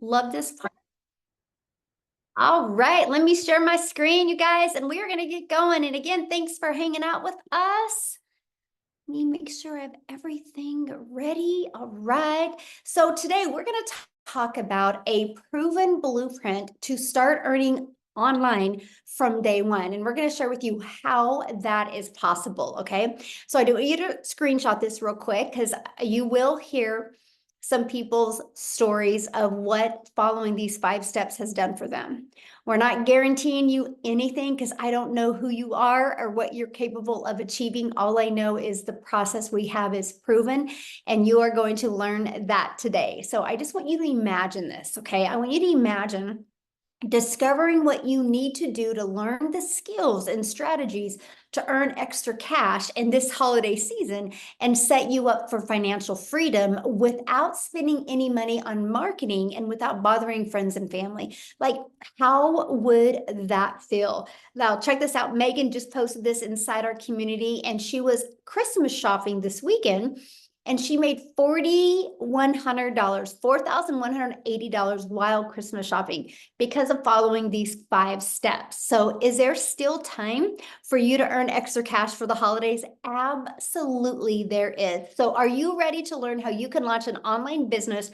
Love this. All right, let me share my screen, you guys, and we are going to get going. And again, thanks for hanging out with us. Let me make sure I have everything ready. All right. So today we're going to talk about a proven blueprint to start earning online from day one. And we're going to share with you how that is possible. Okay. So I do want you to screenshot this real quick because you will hear some people's stories of what following these 5 steps has done for them. We're not guaranteeing you anything because I don't know who you are or what you're capable of achieving. All I know is the process we have is proven, and you are going to learn that today. So I just want you to imagine this, okay? I want you to imagine discovering what you need to do to learn the skills and strategies to earn extra cash in this holiday season and set you up for financial freedom without spending any money on marketing and without bothering friends and family. Like, how would that feel? Now, check this out. Megan just posted this inside our community, and she was Christmas shopping this weekend. And she made $4,100, $4,180 while Christmas shopping because of following these 5 steps. So is there still time for you to earn extra cash for the holidays? Absolutely, there is. So are you ready to learn how you can launch an online business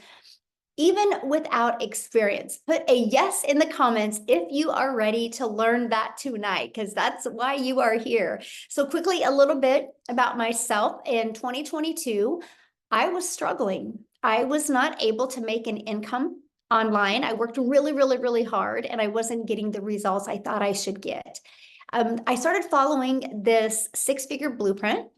even without experience? Put a yes in the comments if you are ready to learn that tonight, because that's why you are here. So quickly, a little bit about myself. In 2022, I was struggling. I was not able to make an income online. I worked really, really, really hard, and I wasn't getting the results I thought I should get. I started following this 6-figure blueprint.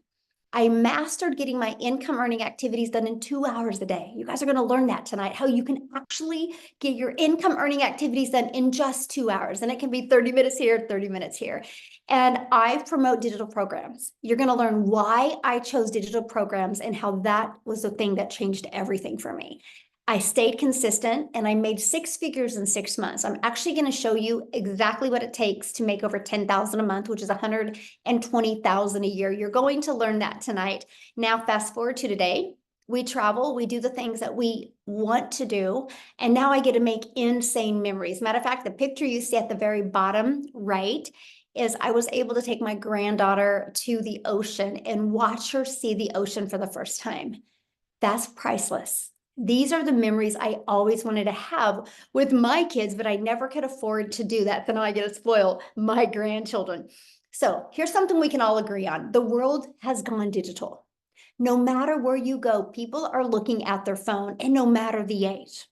I mastered getting my income earning activities done in 2 hours a day. You guys are going to learn that tonight, how you can actually get your income earning activities done in just 2 hours. And it can be 30 minutes here, 30 minutes here. And I promote digital programs. You're going to learn why I chose digital programs and how that was the thing that changed everything for me. I stayed consistent and I made 6 figures in 6 months. I'm actually going to show you exactly what it takes to make over 10,000 a month, which is 120,000 a year. You're going to learn that tonight. Now, fast forward to today. We travel, we do the things that we want to do, and now I get to make insane memories. Matter of fact, the picture you see at the very bottom right is I was able to take my granddaughter to the ocean and watch her see the ocean for the first time. That's priceless. These are the memories I always wanted to have with my kids, but I never could afford to do that. So now I get to spoil my grandchildren. So here's something we can all agree on. The world has gone digital. No matter where you go, people are looking at their phone, and no matter the age,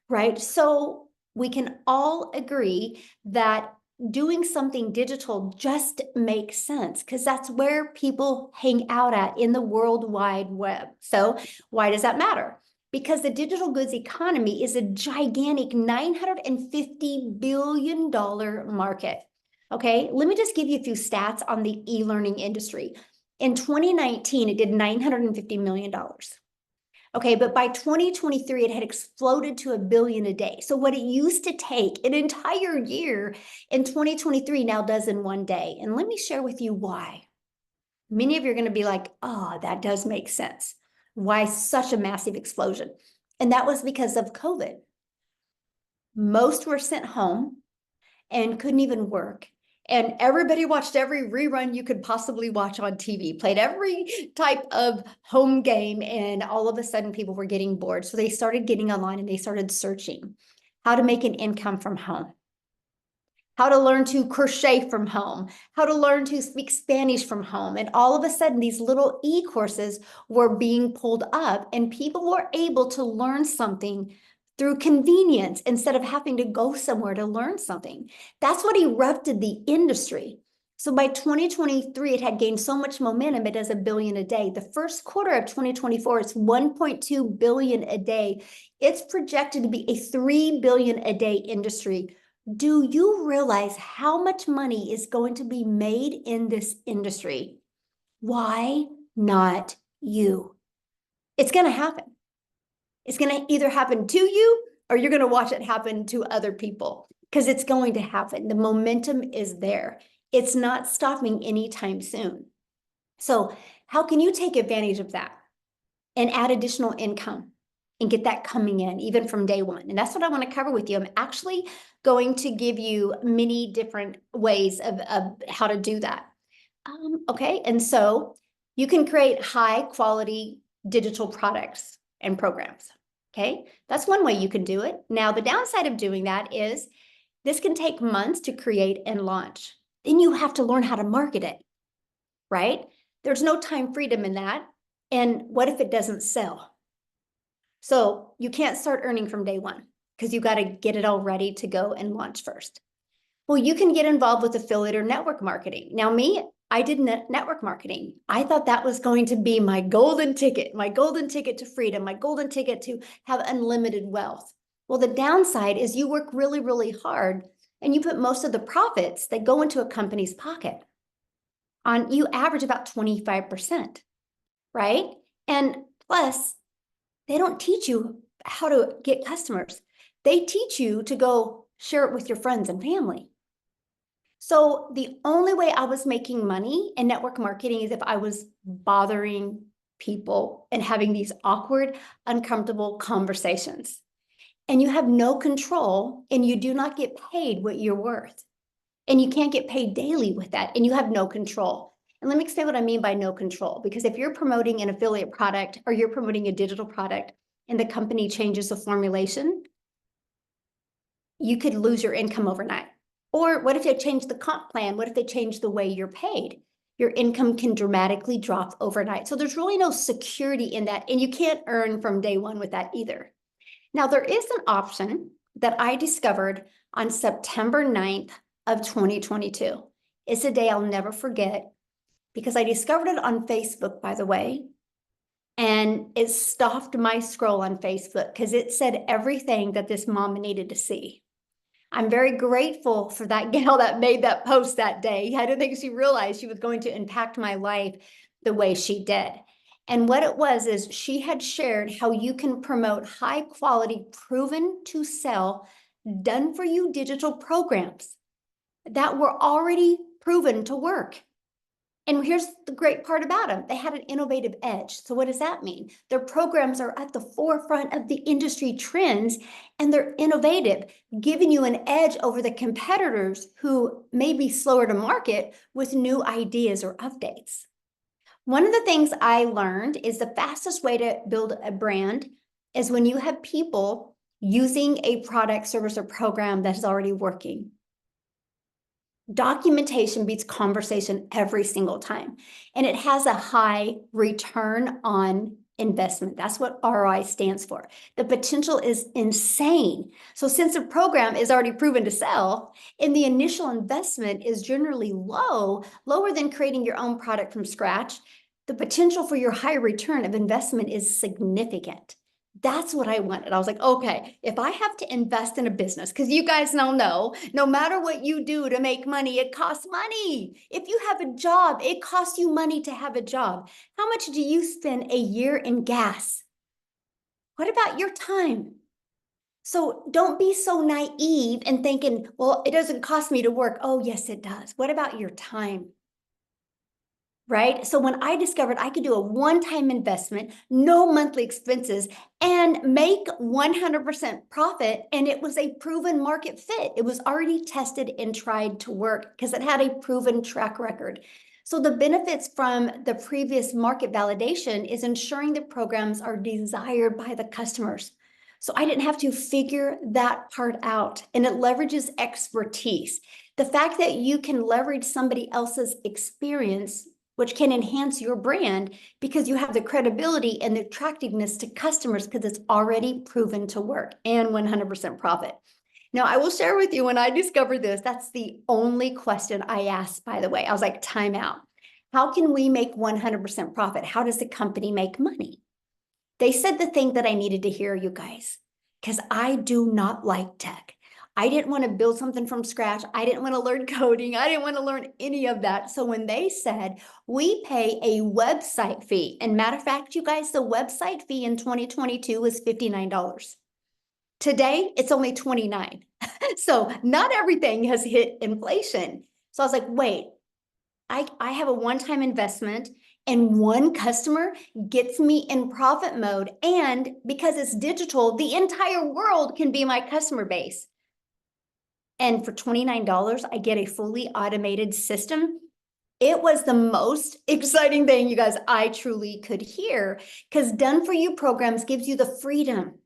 right? So we can all agree that doing something digital just makes sense because that's where people hang out at in the World Wide Web. So why does that matter? Because the digital goods economy is a gigantic $950 billion market. Okay, let me just give you a few stats on the e-learning industry. In 2019, it did $950 million. Okay, but by 2023, it had exploded to $1 billion a day. So what it used to take an entire year in 2023 now does in one day. And let me share with you why. Many of you are going to be like, oh, that does make sense. Why such a massive explosion? And that was because of COVID. Most were sent home and couldn't even work. And everybody watched every rerun you could possibly watch on TV, played every type of home game, and all of a sudden people were getting bored. So they started getting online and they started searching how to make an income from home, how to learn to crochet from home, how to learn to speak Spanish from home. And all of a sudden, these little e-courses were being pulled up, and people were able to learn something through convenience instead of having to go somewhere to learn something. That's what erupted the industry. So by 2023, it had gained so much momentum, it does $1 billion a day. The first quarter of 2024, it's 1.2 billion a day. It's projected to be a 3 billion a day industry. Do you realize how much money is going to be made in this industry? Why not you? It's going to happen. It's going to either happen to you or you're going to watch it happen to other people because it's going to happen. The momentum is there. It's not stopping anytime soon. So how can you take advantage of that and add additional income and get that coming in even from day one. And that's what I want to cover with you. I'm actually going to give you many different ways of how to do that. Okay, and so you can create high quality digital products and programs. Okay, that's one way you can do it. Now, the downside of doing that is this can take months to create and launch. Then you have to learn how to market it, right? There's no time freedom in that. And what if it doesn't sell? So you can't start earning from day one because you got to get it all ready to go and launch first. Well, you can get involved with affiliate or network marketing. Now, I did network marketing. I thought that was going to be my golden ticket to freedom, my golden ticket to have unlimited wealth. Well, the downside is you work really, really hard and you put most of the profits that go into a company's pocket. You average about 25%, right? And plus, they don't teach you how to get customers. They teach you to go share it with your friends and family. So the only way I was making money in network marketing is if I was bothering people and having these awkward, uncomfortable conversations. And you have no control and you do not get paid what you're worth. And you can't get paid daily with that and you have no control. And let me explain what I mean by no control, because if you're promoting an affiliate product or you're promoting a digital product and the company changes the formulation, you could lose your income overnight. Or what if they change the comp plan? What if they change the way you're paid? Your income can dramatically drop overnight. So there's really no security in that. And you can't earn from day one with that either. Now, there is an option that I discovered on September 9th of 2022. It's a day I'll never forget because I discovered it on Facebook, by the way. And it stopped my scroll on Facebook because it said everything that this mom needed to see. I'm very grateful for that gal that made that post that day. I don't think she realized she was going to impact my life the way she did. And what it was is she had shared how you can promote high quality, proven to sell, done for you digital programs that were already proven to work. And here's the great part about them. They had an innovative edge. So what does that mean? Their programs are at the forefront of the industry trends and they're innovative, giving you an edge over the competitors who may be slower to market with new ideas or updates. One of the things I learned is the fastest way to build a brand is when you have people using a product, service, or program that is already working. Documentation beats conversation every single time. And it has a high return on investment. That's what ROI stands for. The potential is insane. So since a program is already proven to sell and the initial investment is generally lower than creating your own product from scratch, the potential for your high return of investment is significant. That's what I wanted. I was like, okay, if I have to invest in a business, because you guys now know, no matter what you do to make money, it costs money. If you have a job, it costs you money to have a job. How much do you spend a year in gas? What about your time? So don't be so naive and thinking, well, it doesn't cost me to work. Oh, yes, it does. What about your time? Right? So when I discovered I could do a one-time investment, no monthly expenses, and make 100% profit, and it was a proven market fit. It was already tested and tried to work because it had a proven track record. So the benefits from the previous market validation is ensuring the programs are desired by the customers. So I didn't have to figure that part out, and it leverages expertise. The fact that you can leverage somebody else's experience, which can enhance your brand because you have the credibility and the attractiveness to customers because it's already proven to work and 100% profit. Now, I will share with you when I discovered this, that's the only question I asked, by the way. I was like, time out. How can we make 100% profit? How does the company make money? They said the thing that I needed to hear, you guys, because I do not like tech. I didn't want to build something from scratch. I didn't want to learn coding. I didn't want to learn any of that. So when they said we pay a website fee, and matter of fact, you guys, the website fee in 2022 was $59. Today, it's only $29. So not everything has hit inflation. So I was like, wait, I have a one-time investment And one customer gets me in profit mode. And because it's digital, the entire world can be my customer base. And for $29, I get a fully automated system. It was the most exciting thing, you guys, I truly could hear, because Done For You programs gives you the freedom,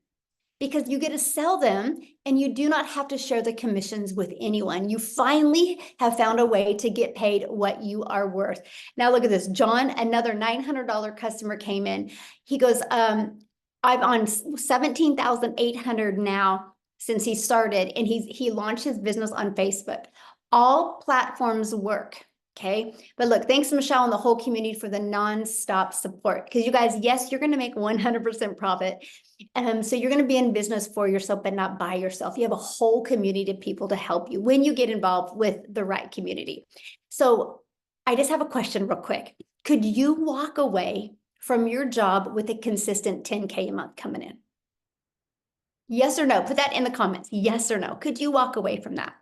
because you get to sell them and you do not have to share the commissions with anyone. You finally have found a way to get paid what you are worth. Now look at this. John, another $900 customer came in. He goes, I'm on 17,800 now since he started, and he launched his business on Facebook. All platforms work. Okay. But look, thanks Michelle and the whole community for the nonstop support. Because you guys, yes, you're going to make 100% profit. So you're going to be in business for yourself, but not by yourself. You have a whole community of people to help you when you get involved with the right community. So I just have a question real quick. Could you walk away from your job with a consistent 10K a month coming in? Yes or no? Put that in the comments. Yes or no? Could you walk away from that?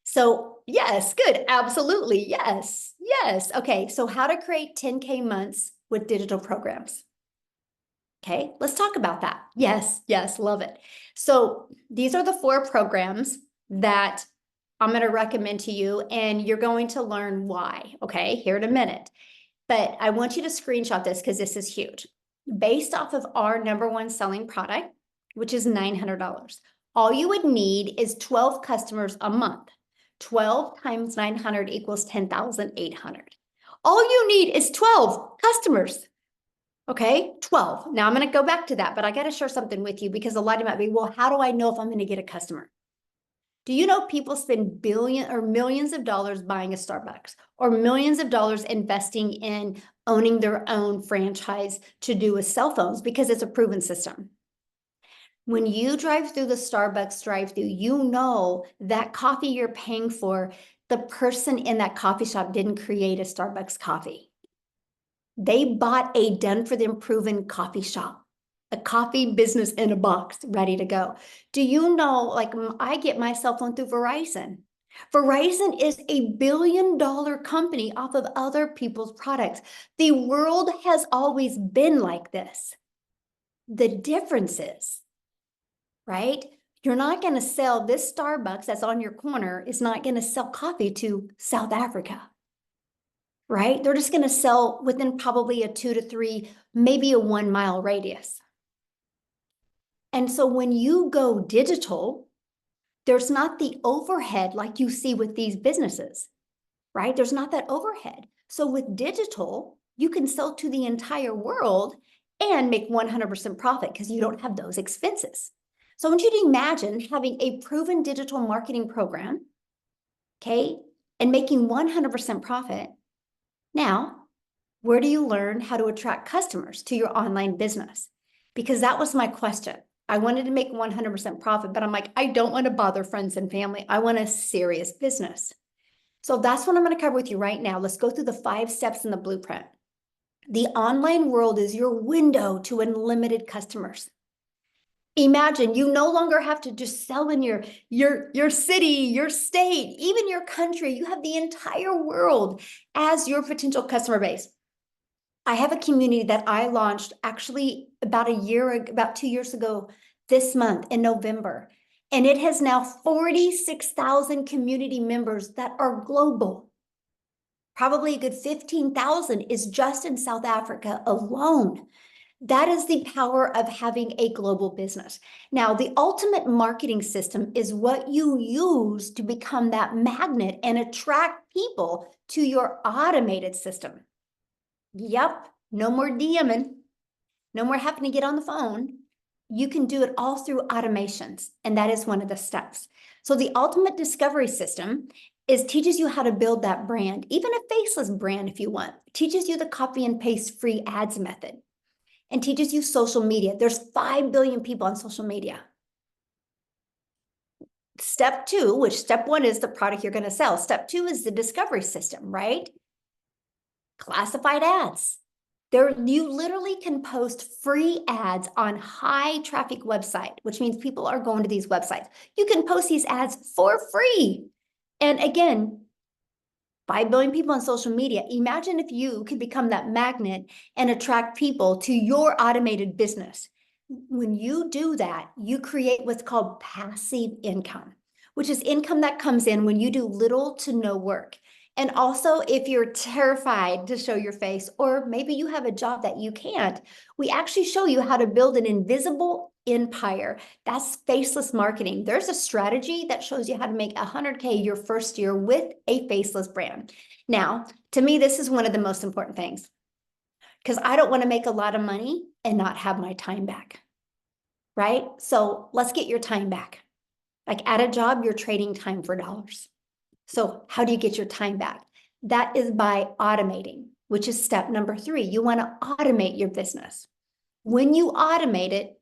So yes, good. Absolutely. Yes. Yes. Okay. So how to create 10K months with digital programs. Okay, let's talk about that. Yes, yes, love it. So these are the 4 programs that I'm going to recommend to you, and you're going to learn why, okay, here in a minute. But I want you to screenshot this because this is huge. Based off of our #1 selling product, which is $900, all you would need is 12 customers a month. 12 times 900 equals 10,800. All you need is 12 customers. Okay, 12. Now I'm going to go back to that, but I got to share something with you, because a lot of you might be, well, how do I know if I'm going to get a customer? Do you know people spend billions or millions of dollars buying a Starbucks, or millions of dollars investing in owning their own franchise to do with cell phones, because it's a proven system? When you drive through the Starbucks drive-through, you know that coffee you're paying for, the person in that coffee shop didn't create a Starbucks coffee. They bought a done for them proven coffee shop, a coffee business in a box ready to go. Do you know, like, I get my cell phone through Verizon. Verizon is a billion-dollar company off of other people's products. The world has always been like this. The difference is, right? You're not going to sell this Starbucks that's on your corner is not going to sell coffee to South Africa. Right? They're just going to sell within probably a 2 to 3, maybe a 1 mile radius. And so when you go digital, there's not the overhead like you see with these businesses, right? There's not that overhead. So with digital, you can sell to the entire world and make 100% profit because you don't have those expenses. So I want you to imagine having a proven digital marketing program, okay, and making 100% profit. Now, where do you learn how to attract customers to your online business? Because that was my question. I wanted to make 100% profit, but I'm like, I don't want to bother friends and family. I want a serious business. So that's what I'm going to cover with you right now. Let's go through the 5 steps in the blueprint. The online world is your window to unlimited customers. Imagine you no longer have to just sell in your city, your state, even your country. You have the entire world as your potential customer base. I have a community that I launched actually about 2 years ago this month in November. And it has now 46,000 community members that are global. Probably a good 15,000 is just in South Africa alone. That is the power of having a global business. Now, the ultimate marketing system is what you use to become that magnet and attract people to your automated system. Yep, no more DMing, no more having to get on the phone. You can do it all through automations, and that is one of the steps. So the ultimate discovery system teaches you how to build that brand, even a faceless brand if you want. It teaches you the copy and paste free ads method, and teaches you social media. There's 5 billion people on social media. Step 2, which step 1 is the product you're going to sell. Step 2 is the discovery system, right? Classified ads. You literally can post free ads on high traffic website, which means people are going to these websites. You can post these ads for free. And again, 5 billion people on social media. Imagine if you could become that magnet and attract people to your automated business. When you do that, you create what's called passive income, which is income that comes in when you do little to no work. And also, if you're terrified to show your face, or maybe you have a job that you can't, we actually show you how to build an invisible empire. That's faceless marketing. There's a strategy that shows you how to make 100K your first year with a faceless brand. Now, to me, this is one of the most important things because I don't want to make a lot of money and not have my time back, right? So let's get your time back. Like at a job, you're trading time for dollars. So how do you get your time back? That is by automating, which is step number 3. You want to automate your business. When you automate it,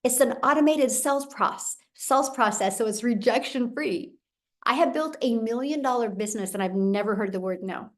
it's an automated sales process, so it's rejection free. I have built $1 million business and I've never heard the word no.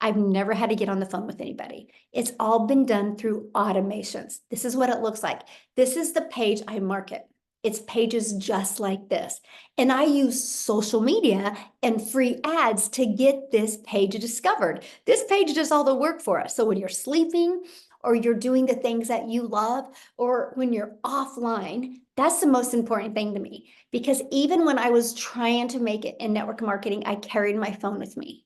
I've never had to get on the phone with anybody. It's all been done through automations. This is what it looks like. This is the page I market. It's pages just like this. And I use social media and free ads to get this page discovered. This page does all the work for us. So when you're sleeping or you're doing the things that you love, or when you're offline, that's the most important thing to me. Because even when I was trying to make it in network marketing, I carried my phone with me.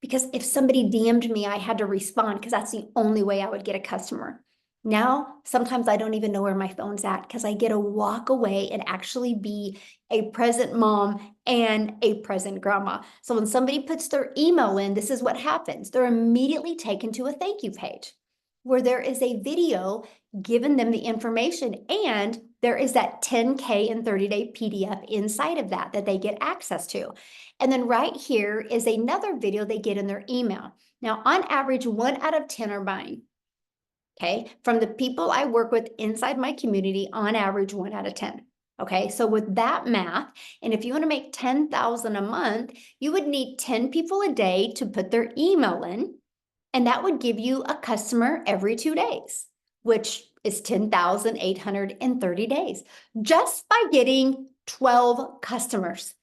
Because if somebody DM'd me, I had to respond because that's the only way I would get a customer. Now, sometimes I don't even know where my phone's at because I get to walk away and actually be a present mom and a present grandma. So when somebody puts their email in, this is what happens. They're immediately taken to a thank you page where there is a video giving them the information, and there is that 10K and 30-day PDF inside of that they get access to. And then right here is another video they get in their email. Now, on average, 1 out of 10 are buying. Okay, from the people I work with inside my community, on average, 1 out of 10. Okay, so with that math, and if you want to make 10,000 a month, you would need 10 people a day to put their email in, and that would give you a customer every 2 days, which is 10,830 days, just by getting 12 customers.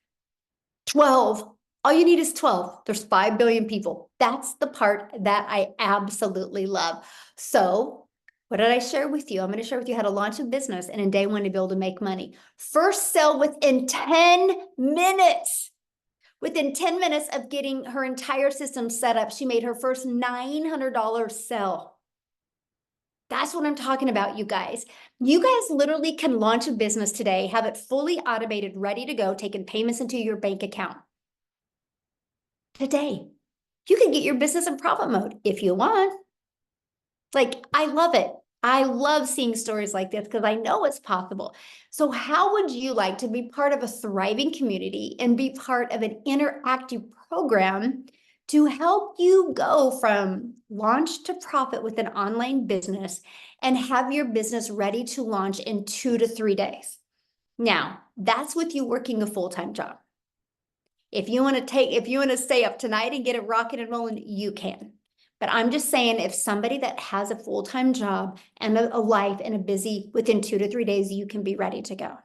12. All you need is 12. There's 5 billion people. That's the part that I absolutely love. So what did I share with you? I'm going to share with you how to launch a business and in day 1 to be able to make money. First sell within 10 minutes. Within 10 minutes of getting her entire system set up, she made her first $900 sell. That's what I'm talking about, you guys. You guys literally can launch a business today, have it fully automated, ready to go, taking payments into your bank account. Today, you can get your business in profit mode if you want. Like, I love it. I love seeing stories like this because I know it's possible. So how would you like to be part of a thriving community and be part of an interactive program to help you go from launch to profit with an online business and have your business ready to launch in 2 to 3 days? Now, that's with you working a full-time job. If you want to stay up tonight and get it rocking and rolling, you can. But I'm just saying, if somebody that has a full-time job and a life and a busy, within 2 to 3 days, you can be ready to go.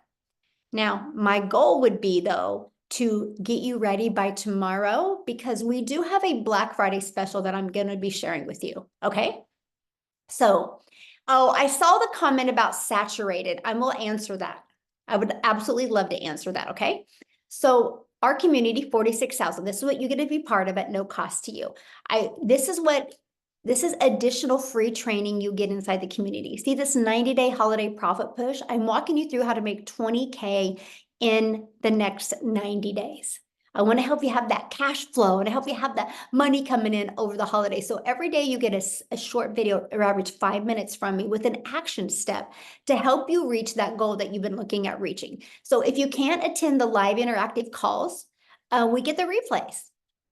Now, my goal would be, though, to get you ready by tomorrow, because we do have a Black Friday special that I'm going to be sharing with you. Okay. So, I saw the comment about saturated. I will answer that. I would absolutely love to answer that. Okay. So our community, 46,000. This is what you're going to be part of at no cost to you. This is additional free training you get inside the community. See this 90-day holiday profit push? I'm walking you through how to make 20K in the next 90 days. I want to help you have that cash flow and help you have that money coming in over the holidays. So every day you get a short video, or average 5 minutes from me with an action step to help you reach that goal that you've been looking at reaching. So if you can't attend the live interactive calls, we get the replays.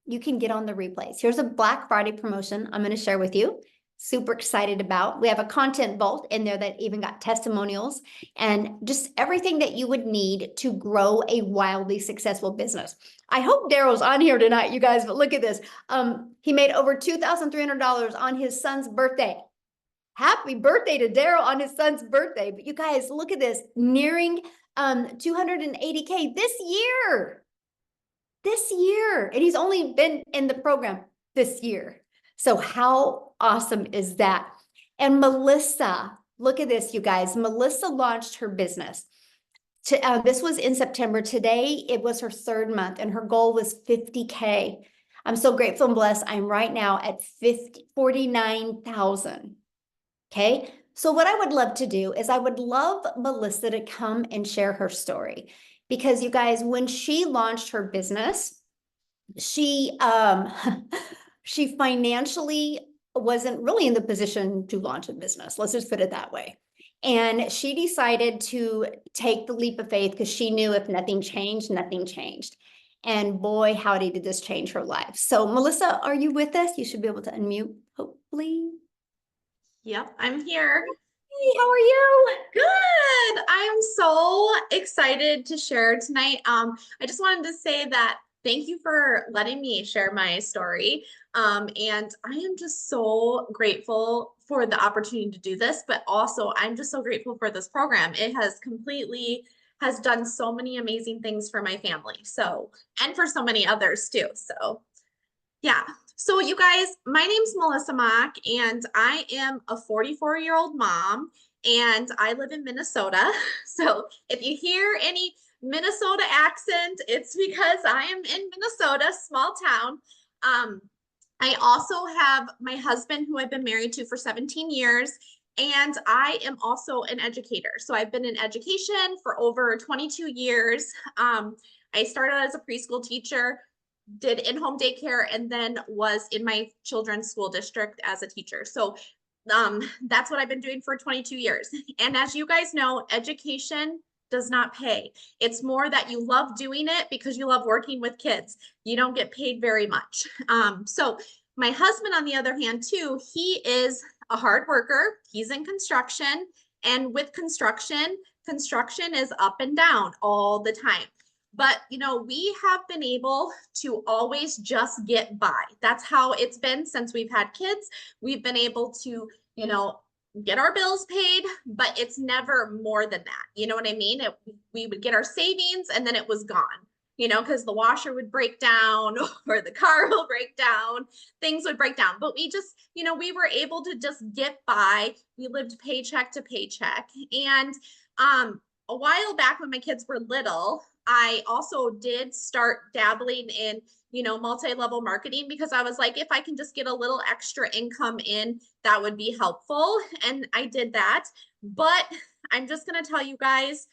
You can get on the replays. Here's a Black Friday promotion I'm going to share with you. Super excited about. We have a content vault in there that even got testimonials and just everything that you would need to grow a wildly successful business. I hope Daryl's on here tonight, you guys, but look at this. He made over $2,300 on his son's birthday. Happy birthday to Daryl on his son's birthday. But you guys, look at this, nearing 280K this year. And he's only been in the program this year. So how awesome is that? And Melissa, look at this, you guys. Melissa launched her business. This was in September. Today, it was her 3rd month, and her goal was 50K. I'm so grateful and blessed. I'm right now at 49,000. Okay. So what I would love to do is I would love Melissa to come and share her story, because you guys, when she launched her business, she she financially wasn't really in the position to launch a business. Let's just put it that way. And she decided to take the leap of faith because she knew if nothing changed, nothing changed. And boy, howdy, did this change her life. So Melissa, are you with us? You should be able to unmute, hopefully. Yep, I'm here. Hey, how are you? Good. I am so excited to share tonight. I just wanted to say that thank you for letting me share my story. And I am just so grateful for the opportunity to do this, but also I'm just so grateful for this program. It has done so many amazing things for my family. So, and for so many others too. So yeah. So you guys, my name's Melissa Mock, and I am a 44-year-old mom, and I live in Minnesota. So if you hear any Minnesota accent, it's because I am in Minnesota, small town. I also have my husband, who I've been married to for 17 years, and I am also an educator. So I've been in education for over 22 years. I started as a preschool teacher, did in-home daycare, and then was in my children's school district as a teacher. So that's what I've been doing for 22 years. And as you guys know, education does not pay. It's more that you love doing it because you love working with kids. You don't get paid very much. So my husband, on the other hand, too, he is a hard worker. He's in construction. And with construction, construction is up and down all the time. But, you know, we have been able to always just get by. That's how it's been since we've had kids. We've been able to, you know, get our bills paid, but it's never more than that. You know what I mean? We would get our savings and then it was gone, you know, because the washer would break down or the car will break down, things would break down. But we just, you know, we were able to just get by. We lived paycheck to paycheck. And a while back when my kids were little, I also did start dabbling in, you know, multi-level marketing, because I was like, if I can just get a little extra income in, that would be helpful. And I did that. But I'm just going to tell you guys,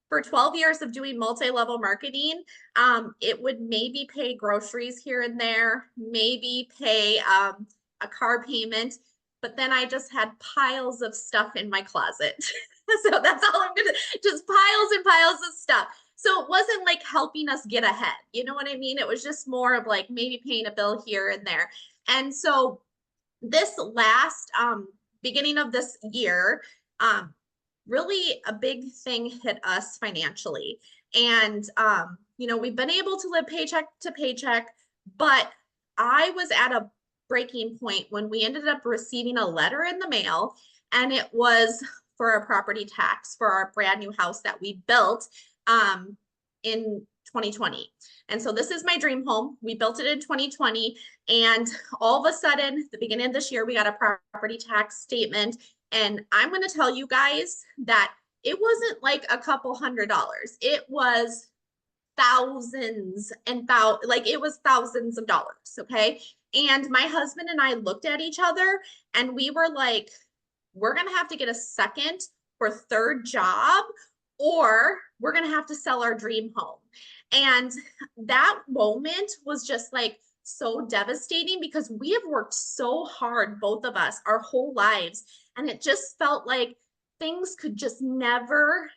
for 12 years of doing multi-level marketing, it would maybe pay groceries here and there, maybe pay a car payment, but then I just had piles of stuff in my closet. So that's all I'm gonna, just piles and piles of stuff. So it wasn't like helping us get ahead. You know what I mean? It was just more of like maybe paying a bill here and there. And so this last beginning of this year, really a big thing hit us financially. And you know, we've been able to live paycheck to paycheck, but I was at a breaking point when we ended up receiving a letter in the mail, and it was for a property tax for our brand new house that we built in 2020. And so this is my dream home. We built it in 2020. And all of a sudden, the beginning of this year, we got a property tax statement. And I'm going to tell you guys that it wasn't like a couple $100s. It was thousands and like it was thousands of dollars. Okay. And my husband and I looked at each other and we were like, we're going to have to get a second or third job, or we're going to have to sell our dream home. And that moment was just like so devastating, because we have worked so hard, both of us, our whole lives. And it just felt like things could just never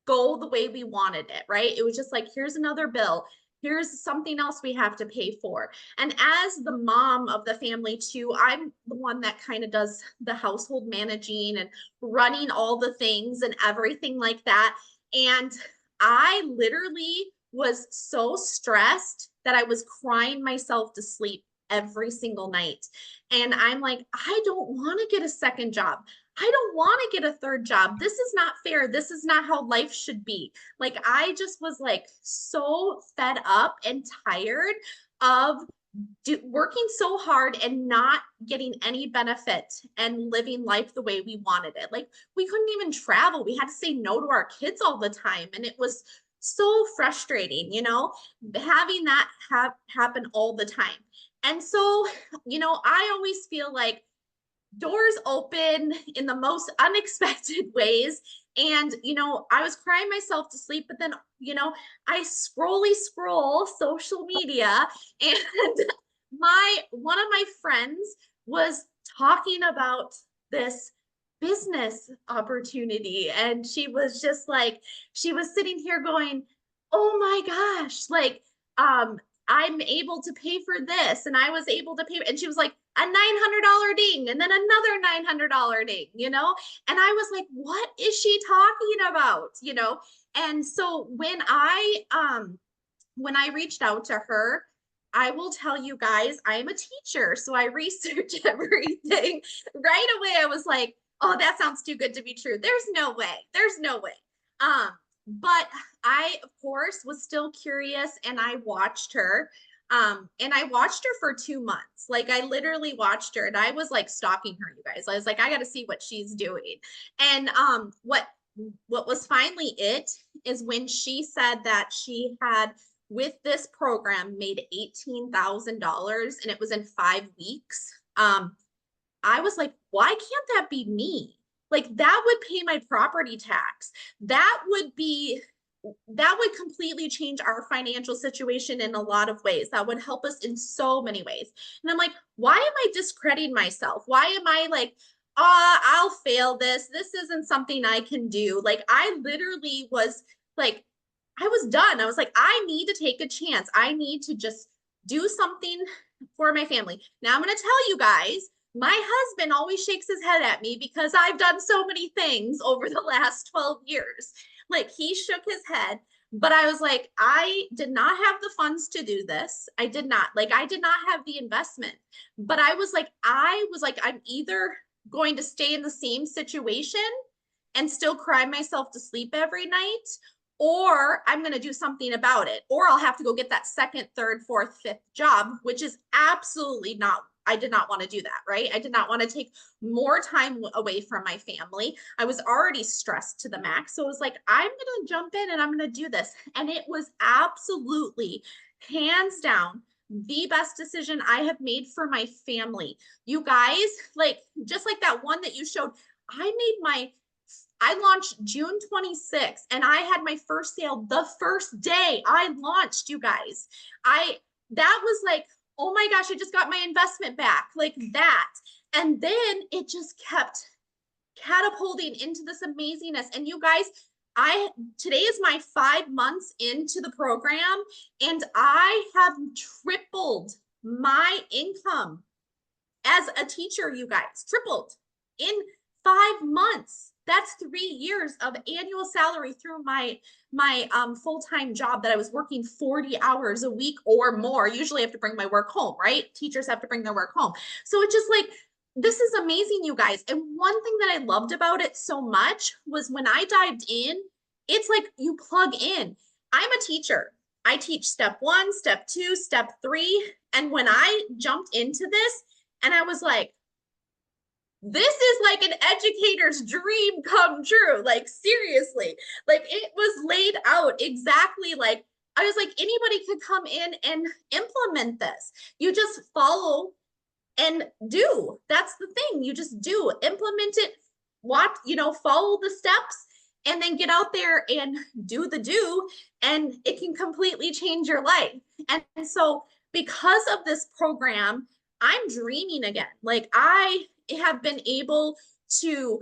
go the way we wanted it, right? It was just like, here's another bill. Here's something else we have to pay for. And as the mom of the family too, I'm the one that kind of does the household managing and running all the things and everything like that. And I literally was so stressed that I was crying myself to sleep every single night. And I'm like, I don't want to get a second job. I don't want to get a third job. This is not fair. This is not how life should be. Like, I just was like so fed up and tired of working so hard and not getting any benefit and living life the way we wanted it. Like we couldn't even travel. We had to say no to our kids all the time. And it was so frustrating, having that happen all the time. And so, I always feel like doors open in the most unexpected ways. And, I was crying myself to sleep, but then, I scroll social media and one of my friends was talking about this business opportunity. And she was just like, she was sitting here going, oh my gosh, like, I'm able to pay for this. And I was able to pay. And she was like, a $900 ding and then another $900 ding, And I was like, what is she talking about? And so when I reached out to her, I will tell you guys, I am a teacher. So I researched everything right away. I was like, oh, that sounds too good to be true. There's no way. There's no way. But I, of course, was still curious and I watched her. And I watched her for 2 months. Like I literally watched her and I was like stalking her, you guys. I was like, I got to see what she's doing. And what was finally it is when she said that she had with this program made $18,000 and it was in 5 weeks. I was like, why can't that be me? Like that would pay my property tax. That would completely change our financial situation in a lot of ways. That would help us in so many ways. And I'm like, why am I discrediting myself? Why am I like, I'll fail this. This isn't something I can do. Like I literally was like, I was done. I was like, I need to take a chance. I need to just do something for my family. Now I'm going to tell you guys, my husband always shakes his head at me because I've done so many things over the last 12 years. Like he shook his head, but I was like, I did not have the funds to do this. I did not have the investment, but I was like, I'm either going to stay in the same situation and still cry myself to sleep every night, or I'm going to do something about it, or I'll have to go get that second, third, fourth, fifth job, which is absolutely not, I did not want to do that, right? I did not want to take more time away from my family. I was already stressed to the max. So it was like, I'm going to jump in and I'm going to do this. And it was absolutely hands down the best decision I have made for my family. You guys, like, just like that one that you showed, I launched June 26th and I had my first sale the first day I launched, you guys. That was like, oh my gosh, I just got my investment back, like that. And then it just kept catapulting into this amazingness. And you guys, today is my 5 months into the program and I have tripled my income as a teacher, you guys, tripled in 5 months. That's 3 years of annual salary through my full-time job that I was working 40 hours a week or more. Usually I have to bring my work home, right? Teachers have to bring their work home. So it's just like, this is amazing, you guys. And one thing that I loved about it so much was when I dived in, it's like you plug in. I'm a teacher. I teach step 1, step 2, step 3. And when I jumped into this and I was like, this is like an educator's dream come true. Like seriously, like it was laid out exactly like I was like, anybody could come in and implement this. You just follow and do. That's the thing. You just do, implement it, watch, follow the steps and then get out there and do the do. And it can completely change your life. And so because of this program, I'm dreaming again. Like I have been able to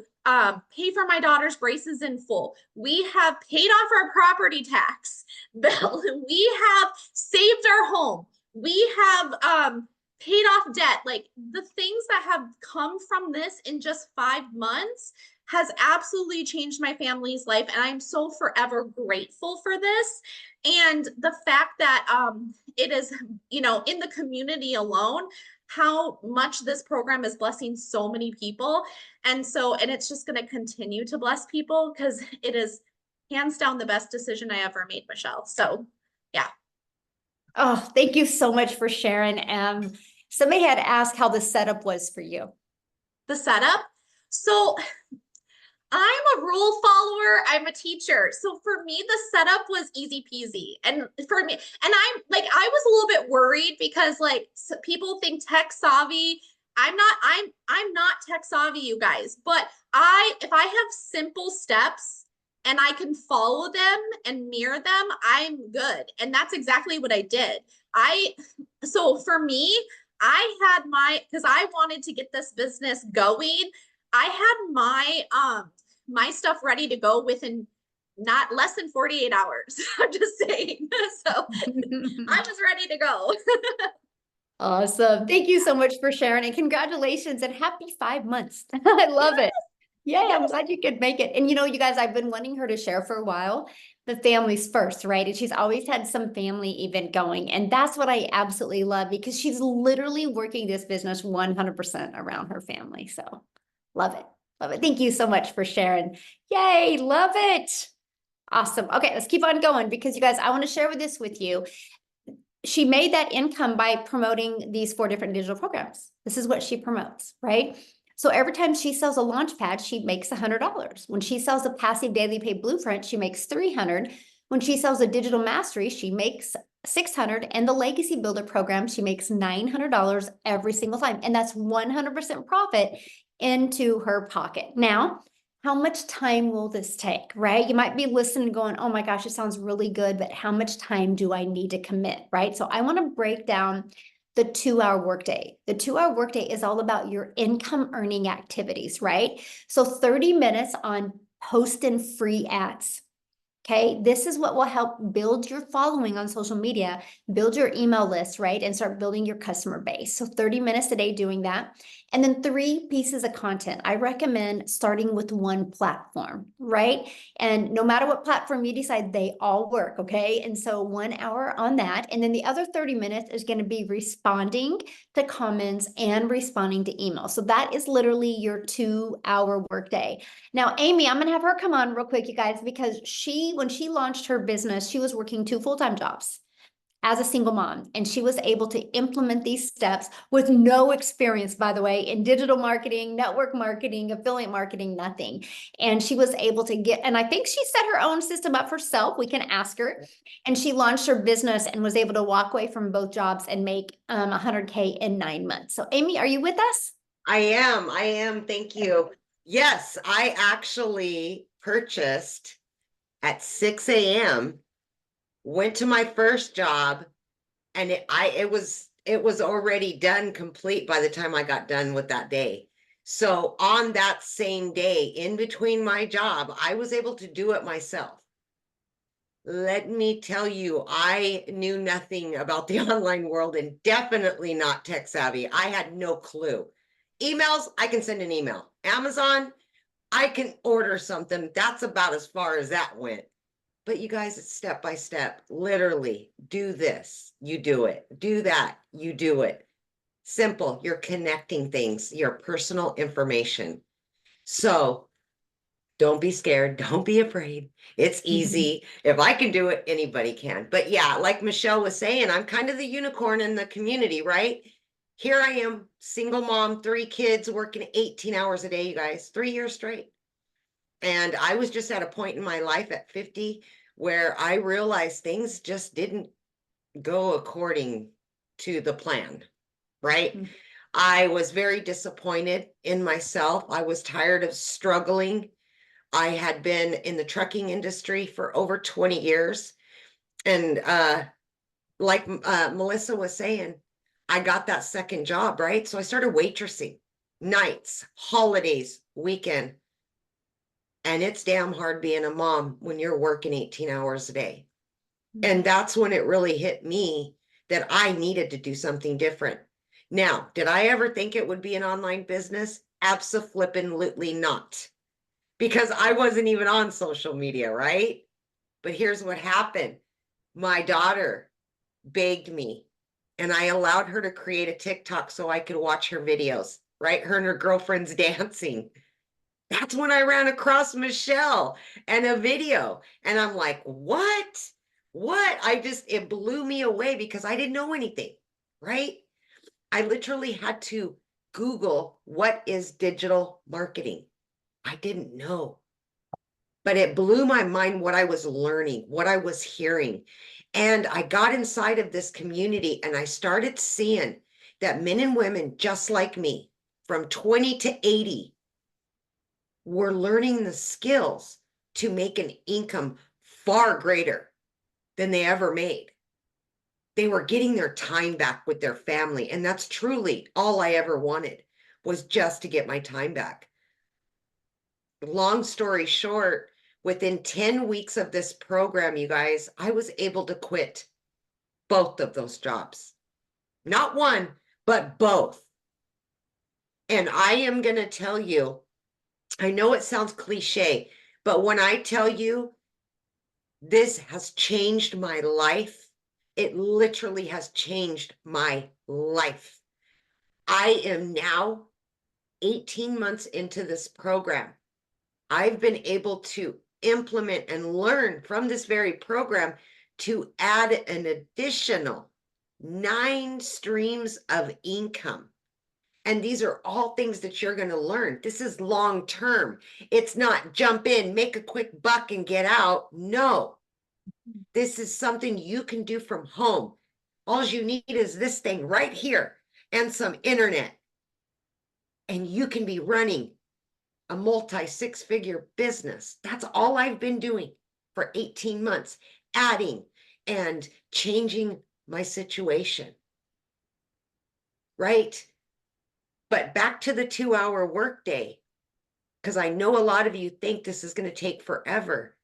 pay for my daughter's braces in full. We have paid off our property tax bill. We have saved our home. We have paid off debt. Like the things that have come from this in just 5 months has absolutely changed my family's life. And I'm so forever grateful for this. And the fact that it is, in the community alone, how much this program is blessing so many people. And it's just going to continue to bless people because it is hands down the best decision I ever made, Michelle. So yeah. Oh, thank you so much for sharing. Somebody had asked how the setup was for you. The setup. So I'm a rule follower. I'm a teacher. So for me, the setup was easy peasy. And for me, and I was a little bit worried because like people think tech savvy. I'm not tech savvy, you guys, but if I have simple steps and I can follow them and mirror them, I'm good. And that's exactly what I did. So for me, I had because I wanted to get this business going. I had my stuff ready to go within not less than 48 hours. I'm just saying. So I was ready to go. Awesome. Thank you so much for sharing and congratulations and happy 5 months. I love it. Yeah, I'm Yes. glad you could make it. And you guys, I've been wanting her to share for a while. The family's first, right? And she's always had some family event going. And that's what I absolutely love because she's literally working this business 100% around her family. So love it. Love it. Thank you so much for sharing. Yay, love it. Awesome. Okay, let's keep on going because you guys, I want to share this with you. She made that income by promoting these 4 different digital programs. This is what she promotes, right? So every time she sells a launch pad, she makes $100. When she sells a passive daily pay blueprint, she makes 300. When she sells a digital mastery, she makes 600. And the legacy builder program, she makes $900 every single time. And that's 100% profit into her pocket. Now, how much time will this take, right? You might be listening going, oh my gosh, it sounds really good, but how much time do I need to commit, right? So I want to break down the 2-hour workday. The 2-hour workday is all about your income earning activities, right? So 30 minutes on post and free ads. Okay, this is what will help build your following on social media, build your email list, right? And start building your customer base. So 30 minutes a day doing that. And then 3 pieces of content. I recommend starting with one platform, right? And no matter what platform you decide, they all work, okay? And so 1 hour on that. And then the other 30 minutes is going to be responding to comments and responding to emails. So that is literally your 2-hour workday. Now, Amy, I'm going to have her come on real quick, you guys, because when she launched her business, she was working 2 full-time jobs as a single mom, and she was able to implement these steps with no experience, by the way, in digital marketing, network marketing, affiliate marketing, nothing. And she was able to and I think she set her own system up herself. We can ask her. And she launched her business and was able to walk away from both jobs and make 100K in 9 months. So Amy, are you with us? I am. Thank you. Yes, I actually purchased at 6 a.m., went to my first job, and it was already done complete by the time I got done with that day. So on that same day, in between my job, I was able to do it myself. Let me tell you, I knew nothing about the online world and definitely not tech savvy. I had no clue. Emails, I can send an email. Amazon, I can order something. That's about as far as that went. But you guys, it's step by step. Literally, do this, you do it. Do that, you do it. Simple. You're connecting things, your personal information. So don't be scared. Don't be afraid. It's easy. If I can do it, anybody can. But yeah, like Michelle was saying, I'm kind of the unicorn in the community, right? Here I am, single mom, 3 kids, working 18 hours a day, you guys, 3 years straight. And I was just at a point in my life at 50 where I realized things just didn't go according to the plan, right? I was very disappointed in myself. I was tired of struggling. I had been in the trucking industry for over 20 years. And like Melissa was saying, I got that second job, right? So I started waitressing nights, holidays, weekend. And it's damn hard being a mom when you're working 18 hours a day. And that's when it really hit me that I needed to do something different. Now, did I ever think it would be an online business? Abso-flippin-lutely not. Because I wasn't even on social media, right? But here's what happened. My daughter begged me, and I allowed her to create a TikTok so I could watch her videos, right? Her and her girlfriends dancing. That's when I ran across Michelle and a video. And I'm like, what? what? It blew me away because I didn't know anything, right? I literally had to Google what is digital marketing. I didn't know, but it blew my mind what I was learning, what I was hearing. And I got inside of this community and I started seeing that men and women just like me, from 20 to 80, were learning the skills to make an income far greater than they ever made. They were getting their time back with their family. And that's truly all I ever wanted, was just to get my time back. Long story short, within 10 weeks of this program, you guys, I was able to quit both of those jobs. Not one, but both. And I am going to tell you, I know it sounds cliche, but when I tell you this has changed my life, it literally has changed my life. I am now 18 months into this program. I've been able to implement and learn from this very program to add an additional 9 streams of income. And these are all things that you're going to learn. This is long term. It's not jump in, make a quick buck and get out. No, this is something you can do from home. All you need is this thing right here and some internet. And you can be running a multi-6-figure business. That's all I've been doing for 18 months, adding and changing my situation. Right? But back to the 2-hour workday, because I know a lot of you think this is going to take forever.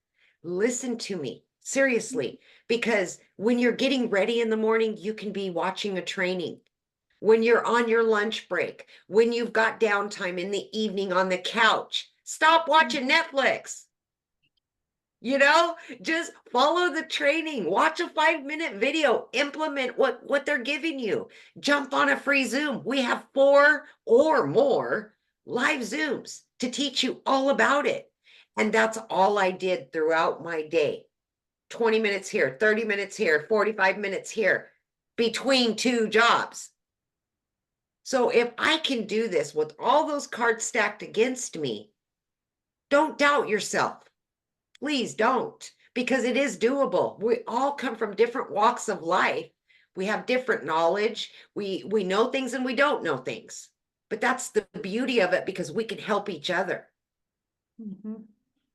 Listen to me, seriously, because when you're getting ready in the morning, you can be watching a training. When you're on your lunch break, when you've got downtime in the evening on the couch, stop watching Netflix. Just follow the training, watch a 5-minute video, implement what they're giving you, jump on a free Zoom. We have 4 or more live Zooms to teach you all about it. And that's all I did throughout my day. 20 minutes here, 30 minutes here, 45 minutes here, between 2 jobs. So if I can do this with all those cards stacked against me, don't doubt yourself. Please don't, because it is doable. We all come from different walks of life. We have different knowledge. We know things and we don't know things. But that's the beauty of it, because we can help each other. Mhm.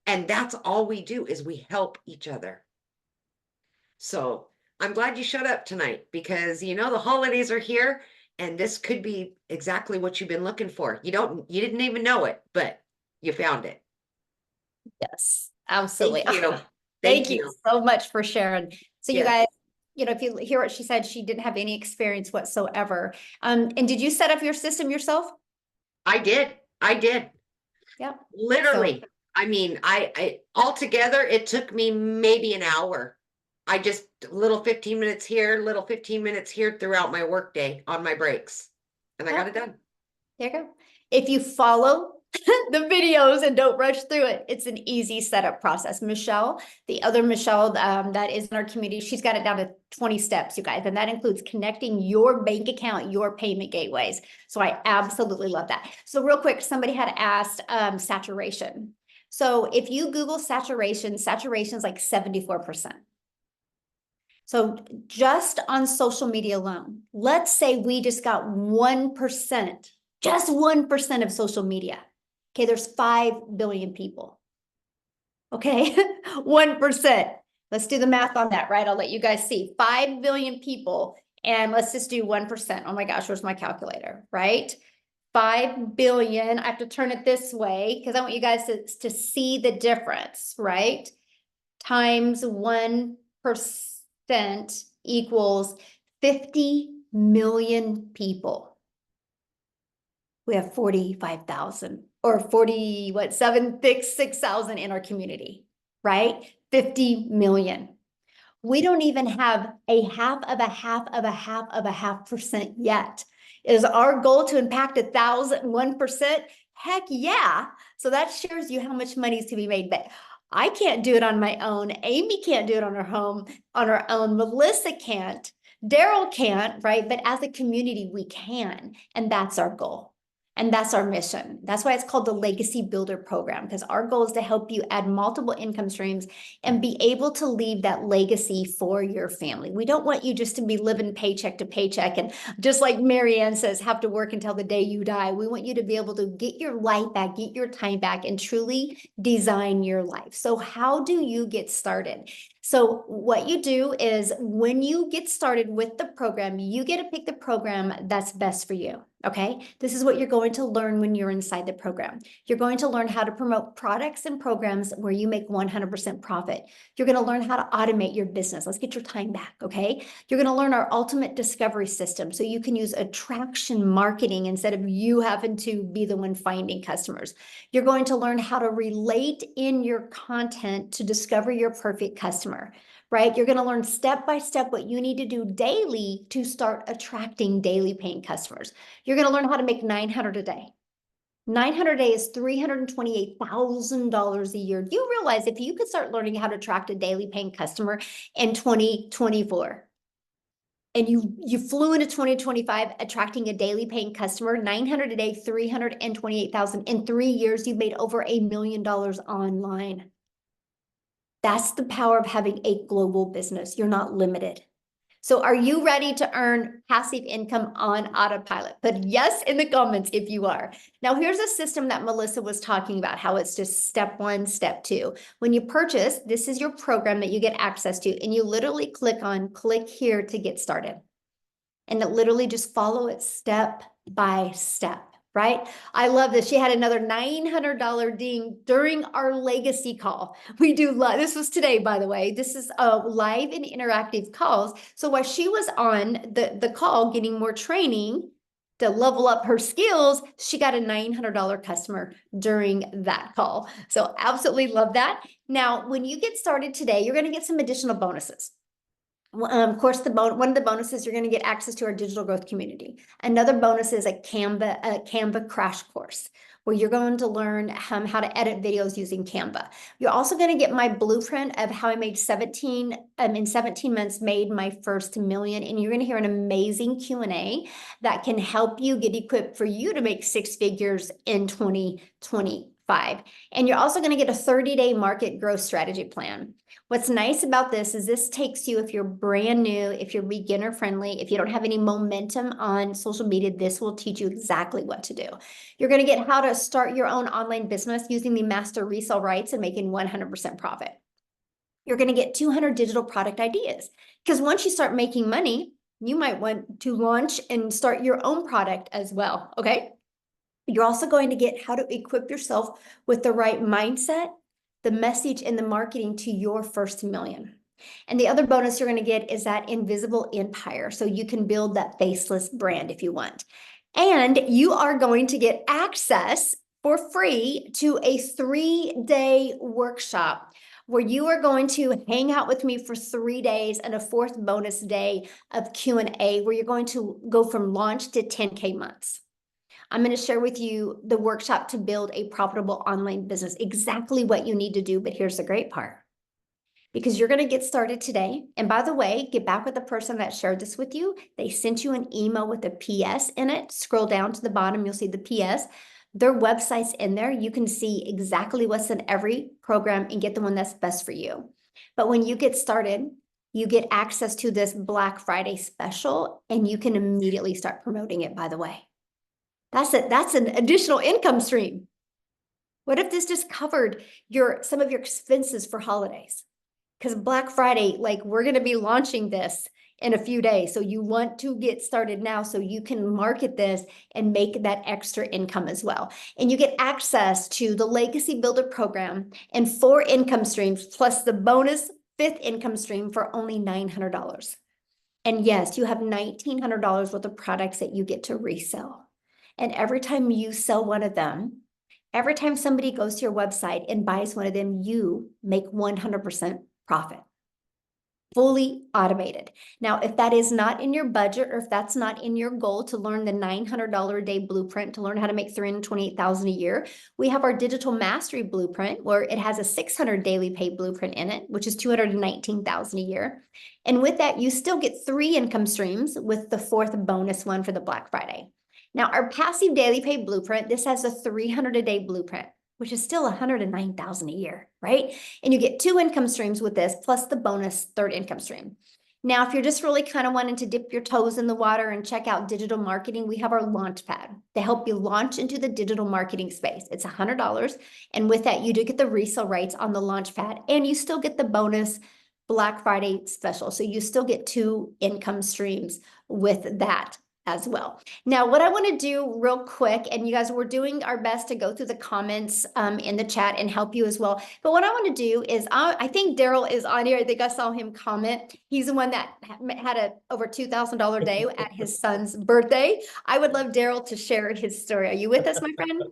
And that's all we do, is we help each other. So I'm glad you showed up tonight, because the holidays are here and this could be exactly what you've been looking for. You didn't even know it, but you found it. Yes, absolutely. Thank you. Thank you so much for sharing. So you Yes. guys, if you hear what she said, she didn't have any experience whatsoever. And did you set up your system yourself? I did. Yep. Literally. I mean, I altogether, it took me maybe an hour. I just little 15 minutes here, little 15 minutes here throughout my workday on my breaks. And I got it done. There you go. If you follow the videos and don't rush through it, it's an easy setup process. Michelle, the other Michelle that is in our community, she's got it down to 20 steps, you guys. And that includes connecting your bank account, your payment gateways. So I absolutely love that. So real quick, somebody had asked saturation. So if you Google saturation is like 74%. So just on social media alone, let's say we just got 1%, just 1% of social media. Okay, there's 5 billion people. Okay, 1%. Let's do the math on that, right? I'll let you guys see. 5 billion people, and let's just do 1%. Oh my gosh, where's my calculator, right? 5 billion, I have to turn it this way because I want you guys to see the difference, right? Times 1% equals 50 million people. We have 45,000 or 6,000 in our community, right? 50 million. We don't even have a half of a half of a half of a half percent yet. Is our goal to impact 1%? Heck yeah. So that shares you how much money is to be made. But I can't do it on my own. Amy can't do it on her own. Melissa can't. Daryl can't, right? But as a community, we can. And that's our goal. And that's our mission. That's why it's called the Legacy Builder Program, because our goal is to help you add multiple income streams and be able to leave that legacy for your family. We don't want you just to be living paycheck to paycheck and just like Marianne says, have to work until the day you die. We want you to be able to get your life back, get your time back, and truly design your life. So how do you get started? So what you do is when you get started with the program, you get to pick the program that's best for you. Okay, this is what you're going to learn when you're inside the program. You're going to learn how to promote products and programs where you make 100% profit. You're going to learn how to automate your business. Let's get your time back, okay? You're going to learn our ultimate discovery system so you can use attraction marketing instead of you having to be the one finding customers. You're going to learn how to relate in your content to discover your perfect customer. Right? You're going to learn step by step what you need to do daily to start attracting daily paying customers. You're going to learn how to make $900 a day. 900 a day is $328,000 a year. Do you realize if you could start learning how to attract a daily paying customer in 2024 and you flew into 2025 attracting a daily paying customer, 900 a day, 328,000 in 3 years, you've made over $1 million online. That's the power of having a global business. You're not limited. So are you ready to earn passive income on autopilot? Put yes in the comments if you are. Now, here's a system that Melissa was talking about, how it's just step 1, step 2. When you purchase, this is your program that you get access to, and you literally click here to get started. And it literally just follow it step by step. Right? I love this. She had another $900 ding during our legacy call. We do live. This was today, by the way. This is live and interactive calls. So while she was on the call getting more training to level up her skills, she got a $900 customer during that call. So absolutely love that. Now, when you get started today, you're going to get some additional bonuses. Of course, one of the bonuses, you're going to get access to our digital growth community. Another bonus is a Canva crash course where you're going to learn how to edit videos using Canva. You're also going to get my blueprint of how I made in 17 months, made my first million. And you're going to hear an amazing Q&A that can help you get equipped for you to make 6 figures in 2025. And you're also going to get a 30-day market growth strategy plan. What's nice about this is this takes you, if you're brand new, if you're beginner friendly, if you don't have any momentum on social media, this will teach you exactly what to do. You're going to get how to start your own online business using the master resale rights and making 100% profit. You're going to get 200 digital product ideas, because once you start making money, you might want to launch and start your own product as well. Okay. You're also going to get how to equip yourself with the right mindset, the message, and the marketing to your first million. And the other bonus you're going to get is that invisible empire. So you can build that faceless brand if you want. And you are going to get access for free to a 3-day workshop where you are going to hang out with me for 3 days and a 4th bonus day of Q&A where you're going to go from launch to 10K months. I'm going to share with you the workshop to build a profitable online business, exactly what you need to do. But here's the great part, because you're going to get started today. And by the way, get back with the person that shared this with you. They sent you an email with a PS in it. Scroll down to the bottom, you'll see the PS. Their website's in there. You can see exactly what's in every program and get the one that's best for you. But when you get started, you get access to this Black Friday special, and you can immediately start promoting it, by the way. That's an additional income stream. What if this just covered some of your expenses for holidays? Because Black Friday, like, we're going to be launching this in a few days. So you want to get started now so you can market this and make that extra income as well. And you get access to the Legacy Builder program and 4 income streams, plus the bonus 5th income stream for only $900. And yes, you have $1,900 worth of products that you get to resell. And every time you sell one of them, every time somebody goes to your website and buys one of them, you make 100% profit. fully automated. Now, if that is not in your budget, or if that's not in your goal to learn the $900 a day blueprint to learn how to make $328,000 a year, we have our digital mastery blueprint where it has a 600 daily pay blueprint in it, which is $219,000 a year. And with that, you still get 3 income streams with the 4th bonus one for the Black Friday. Now, our passive daily pay blueprint, this has a 300 a day blueprint, which is still 109,000 a year, right? And you get 2 income streams with this, plus the bonus 3rd income stream. Now, if you're just really kind of wanting to dip your toes in the water and check out digital marketing, we have our launch pad to help you launch into the digital marketing space. It's $100. And with that, you do get the resale rights on the launch pad, and you still get the bonus Black Friday special. So you still get 2 income streams with that as well. Now, what I want to do real quick, and you guys, we're doing our best to go through the comments in the chat and help you as well. But what I want to do is, I think Daryl is on here. I think I saw him comment. He's the one that had a over $2,000 day at his son's birthday. I would love Daryl to share his story. Are you with us, my friend?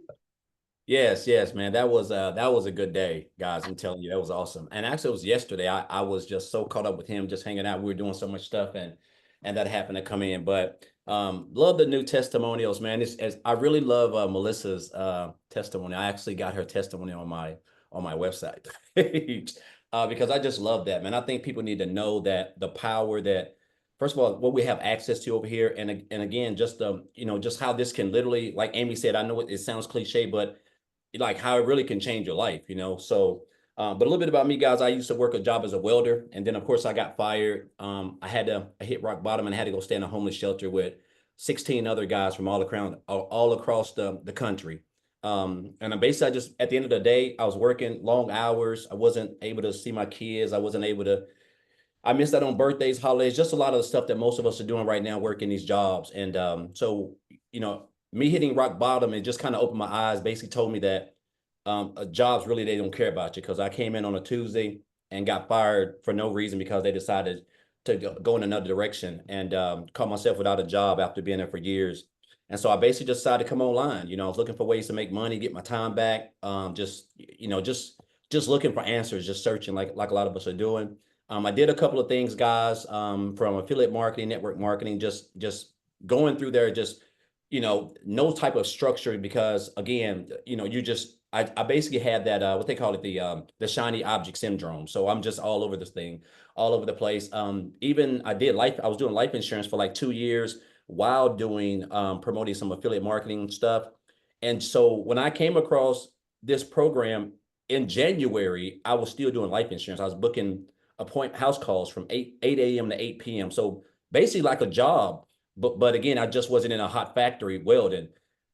Yes, man. That was a good day, guys. I'm telling you, that was awesome. And actually, it was yesterday. I was just so caught up with him, just hanging out. We were doing so much stuff, and that happened to come in. But love the new testimonials, man. I really love Melissa's testimony. I actually got her testimony on my website because I just love that, man. I think people need to know that the power that, first of all, what we have access to over here, and again, just just how this can literally, like Amy said, I know it sounds cliche, but like how it really can change your life, So, but a little bit about me, guys. I used to work a job as a welder, and then of course I got fired. I hit rock bottom and I had to go stay in a homeless shelter with 16 other guys from all across the country. And basically, I just, at the end of the day, I was working long hours. I wasn't able to see my kids. I missed out on birthdays, holidays, just a lot of the stuff that most of us are doing right now, working these jobs. And so, me hitting rock bottom, it just kind of opened my eyes, basically told me that jobs really, they don't care about you. Because I came in on a Tuesday and got fired for no reason because they decided to go in another direction, and caught myself without a job after being there for years. And so I basically just decided to come online. I was looking for ways to make money, get my time back. Just looking for answers, just searching like a lot of us are doing. I did a couple of things, guys, from affiliate marketing, network marketing, just going through there, just no type of structure, because again, I basically had that what they call it, the shiny object syndrome. So I'm just all over this thing, all over the place. Even I was doing life insurance for like 2 years while doing promoting some affiliate marketing stuff. And so when I came across this program in January, I was still doing life insurance. I was booking house calls from 8 a.m. to 8 p.m. So basically like a job. But again, I just wasn't in a hot factory welding.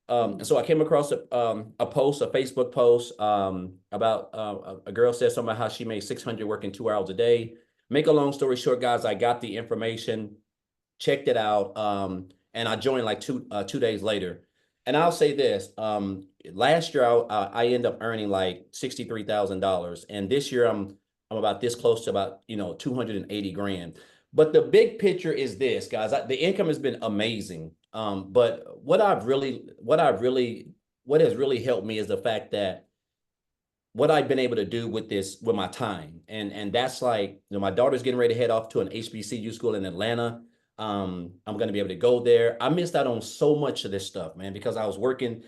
And so I came across a Facebook post about a girl said something about how she made 600 working 2 hours a day. Make a long story short, guys, I got the information, checked it out, and I joined like two days later. And I'll say this: last year I ended up earning like $63,000, and this year I'm about this close to about 280 grand. But the big picture is this, guys. The income has been amazing. But what has really helped me is the fact that what I've been able to do with my time. And that's like, my daughter's getting ready to head off to an HBCU school in Atlanta. I'm going to be able to go there. I missed out on so much of this stuff, man, because I was working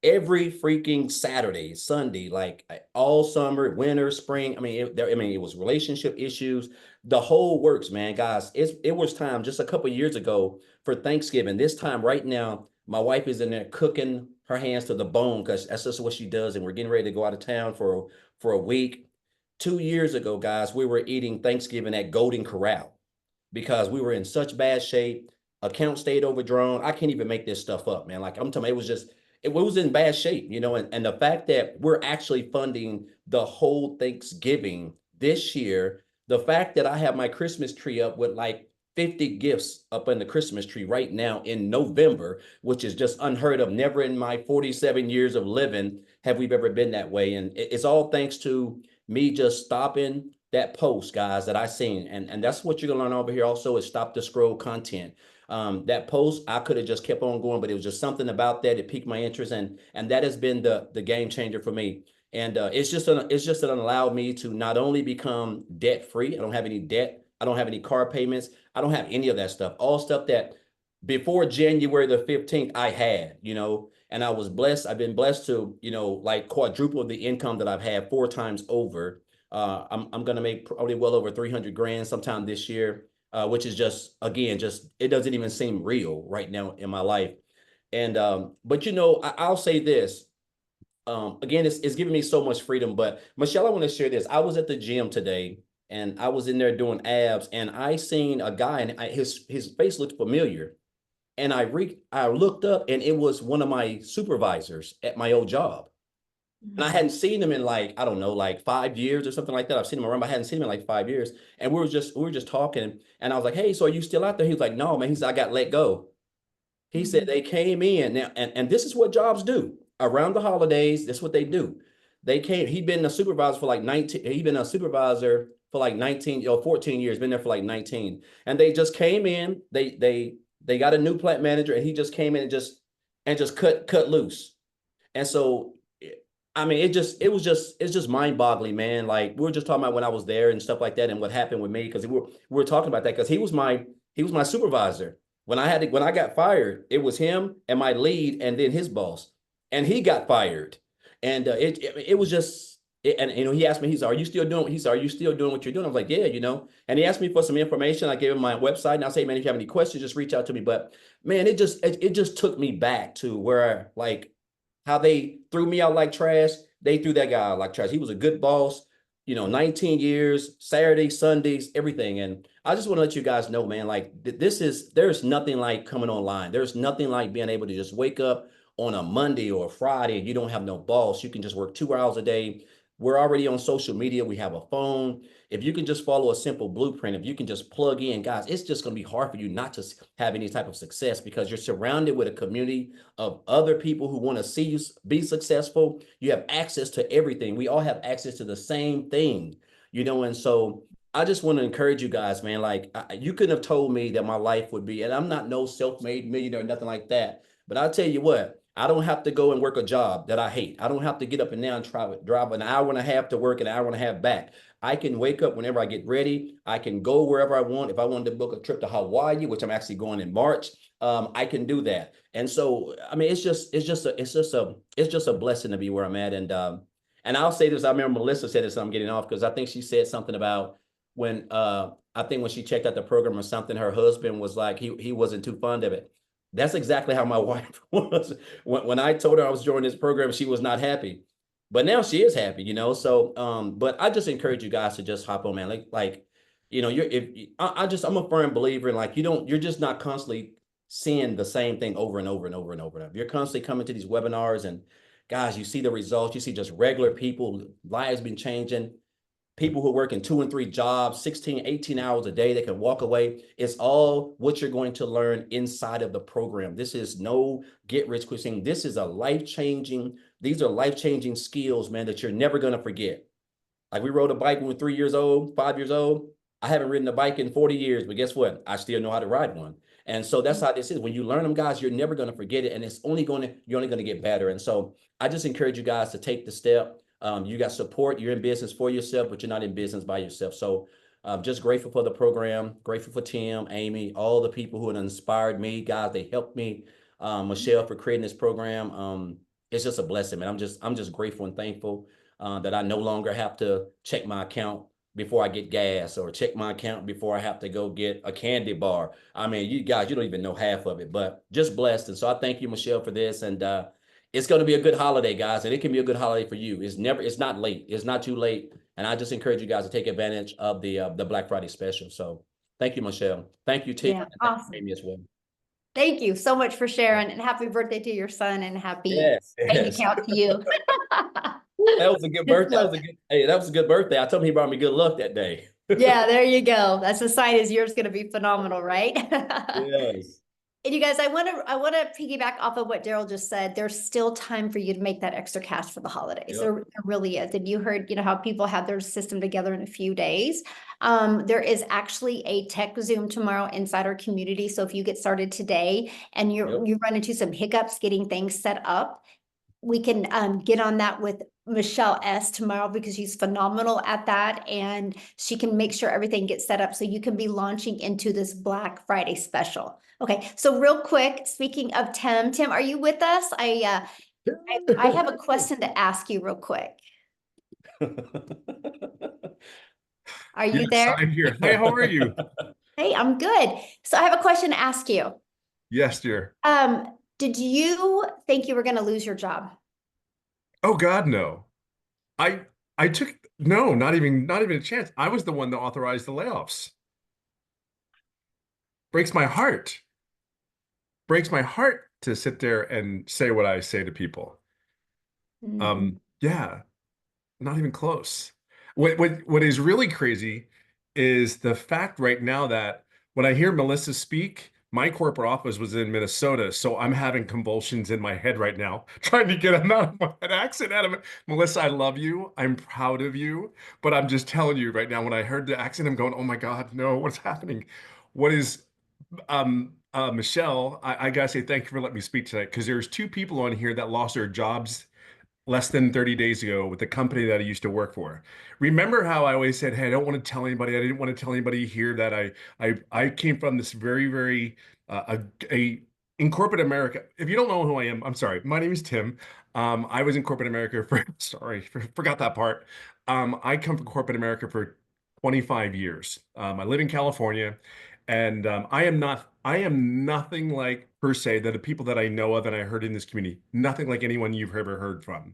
every freaking Saturday, Sunday, like all summer, winter, spring. It was relationship issues, the whole works, man. Guys, it was time just a couple of years ago for Thanksgiving. This time right now, my wife is in there cooking her hands to the bone because that's just what she does. And we're getting ready to go out of town for a week. 2 years ago, guys, we were eating Thanksgiving at Golden Corral because we were in such bad shape. Account stayed overdrawn. I can't even make this stuff up, man. Like I'm telling you, it was in bad shape, and the fact that we're actually funding the whole Thanksgiving this year, the fact that I have my Christmas tree up with like 50 gifts up in the Christmas tree right now in November, which is just unheard of. Never in my 47 years of living have we ever been that way. And it's all thanks to me just stopping that post, guys, that I seen. And that's what you're gonna learn over here also, is stop the scroll content. That post, I could have just kept on going, but it was just something about that. It piqued my interest, and that has been the game changer for me. And it's just allowed me to not only become debt free. I don't have any debt I don't have any car payments. I don't have any of that stuff. All stuff that before January the 15th I had, and I was blessed. I've been blessed to, like quadruple the income that I've had 4 times over. I'm gonna make probably well over 300 grand sometime this year, which is just, again, just it doesn't even seem real right now in my life. And but I'll say this. Again, it's giving me so much freedom. But Michelle, I want to share this. I was at the gym today and I was in there doing abs, and I seen a guy, and his face looked familiar. And I looked up, and it was one of my supervisors at my old job. And I hadn't seen him in, like, I don't know, like 5 years or something like that. I've seen him around, but I hadn't seen him in like 5 years. And we were just talking, and I was like, "Hey, so are you still out there?" He was like, "No, man." He said, "I got let go." He said they came in now, and this is what jobs do around the holidays. That's what they do. He'd been a supervisor for like 19, he'd been a supervisor for like 19 or 14 years, been there for like 19. And they just came in, they got a new plant manager, and he just came in and just cut loose. And so, I mean, it's just mind-boggling, man. Like, we were just talking about when I was there and stuff like that, and what happened with me, because we were talking about that, because he was my supervisor. When I got fired, it was him and my lead, and then his boss, and he got fired. And it was just, and he asked me, "Are you still doing?" He said, "Are you still doing what you're doing?" I was like, "Yeah, And he asked me for some information. I gave him my website, and I say, "Man, if you have any questions, just reach out to me." But man, it just took me back to where, like, how they threw me out like trash. They threw that guy out like trash. He was a good boss, 19 years, Saturdays, Sundays, everything. And I just want to let you guys know, man, like, there's nothing like coming online. There's nothing like being able to just wake up on a Monday or a Friday and you don't have no boss. You can just work 2 hours a day. We're already on social media. We have a phone. If you can just follow a simple blueprint, if you can just plug in, guys, it's just going to be hard for you not to have any type of success, because you're surrounded with a community of other people who want to see you be successful. You have access to everything. We all have access to the same thing, and so I just want to encourage you guys, man. Like, you couldn't have told me that my life would be, and I'm not no self-made millionaire, nothing like that. But I'll tell you what, I don't have to go and work a job that I hate. I don't have to get up and down, drive an hour and a half to work, an hour and a half back. I can wake up whenever I get ready. I can go wherever I want. If I wanted to book a trip to Hawaii, which I'm actually going in March, I can do that. And so, I mean, it's just a blessing to be where I'm at. And I'll say this. I remember Melissa said this. I'm getting off because I think she said something about when I think when she checked out the program or something, her husband was like, he wasn't too fond of it. That's exactly how my wife was. When I told her I was joining this program, she was not happy. But now she is happy, So, but I just encourage you guys to just hop on, man. I'm a firm believer in, like, you're just not constantly seeing the same thing over and over and over and over and over. You're constantly coming to these webinars, and guys, you see the results. You see just regular people, lives been changing. People who work in 2 and 3 jobs, 16, 18 hours a day, they can walk away. It's all what you're going to learn inside of the program. This is no get rich quick thing. These are life-changing skills, man, that you're never going to forget. Like, we rode a bike when we were 3 years old, 5 years old. I haven't ridden a bike in 40 years, but guess what? I still know how to ride one. And so that's how this is. When you learn them, guys, you're never going to forget it. And you're only going to get better. And so I just encourage you guys to take the step. You got support. You're in business for yourself, but you're not in business by yourself. So just grateful for the program, grateful for Tim, Amy, all the people who have inspired me, guys. They helped me. Michelle, for creating this program. It's just a blessing, man. I'm just grateful and thankful that I no longer have to check my account before I get gas, or check my account before I have to go get a candy bar. I mean, you guys, you don't even know half of it, but just blessed. And so I thank you, Michelle, for this. And it's going to be a good holiday, guys. And it can be a good holiday for you. It's not late. It's not too late. And I just encourage you guys to take advantage of the Black Friday special. So thank you, Michelle. Thank you, Tim. Yeah, awesome. Amy as well. Thank you so much for sharing, and happy birthday to your son, and happy bank Yes. account to you. That was a good birthday. That was a good birthday. I told him he brought me good luck that day. Yeah, there you go. That's a sign as yours going to be phenomenal, right? Yes. And you guys, I want to piggyback off of what Daryl just said. There's still time for you to make that extra cash for the holidays. Yep. There really is. And you heard, how people have their system together in a few days. There is actually a tech Zoom tomorrow inside our community. So if you get started today and you run into some hiccups getting things set up, we can get on that with Michelle S tomorrow because she's phenomenal at that, and she can make sure everything gets set up so you can be launching into this Black Friday special. Okay, so real quick, speaking of Tim, are you with us? I have a question to ask you real quick. Are you Yes, there? I'm here. Hi, how are you? Hey, I'm good. So I have a question to ask you. Yes, dear. Did you think you were going to lose your job? Oh God, no. I I took no, not even a chance. I was the one that authorized the layoffs. Breaks my heart. Breaks my heart to sit there and say what I say to people. Yeah, not even close. What is really crazy is the fact right now that when I hear Melissa speak, my corporate office was in Minnesota, so I'm having convulsions in my head right now, trying to get an accent out of it. Melissa, I love you. I'm proud of you, but I'm just telling you right now, when I heard the accent, I'm going, oh my God, no, what's happening? What is Michelle, I gotta say thank you for letting me speak tonight because there's two people on here that lost their jobs less than 30 days ago with the company that I used to work for. Remember how I always said, hey, I don't want to tell anybody. I didn't want to tell anybody here that I came from this very a in corporate America. If you don't know who I am, I'm sorry. My name is Tim. I was in corporate America for forgot that part. I come from corporate America for 25 years. I live in California, and I am nothing like per se that the people that I know of and I heard in this community, nothing like anyone you've ever heard from.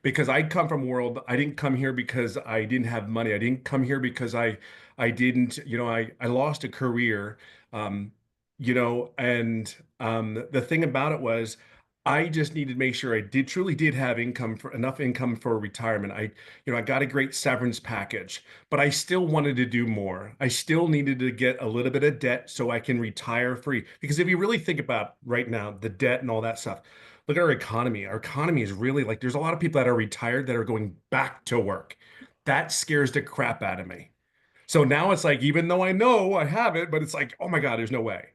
Because I come from a world, I didn't come here because I didn't have money. I didn't come here because I didn't, I lost a career. Um, and the thing about it was I just needed to make sure I truly did have enough income for retirement. I got a great severance package, but I still wanted to do more. I still needed to get a little bit of debt so I can retire free. Because if you really think about right now, the debt and all that stuff, look at our economy. Our economy is really like there's a lot of people that are retired that are going back to work. That scares the crap out of me. So now it's like, even though I know I have it, but it's like, oh my God, there's no way.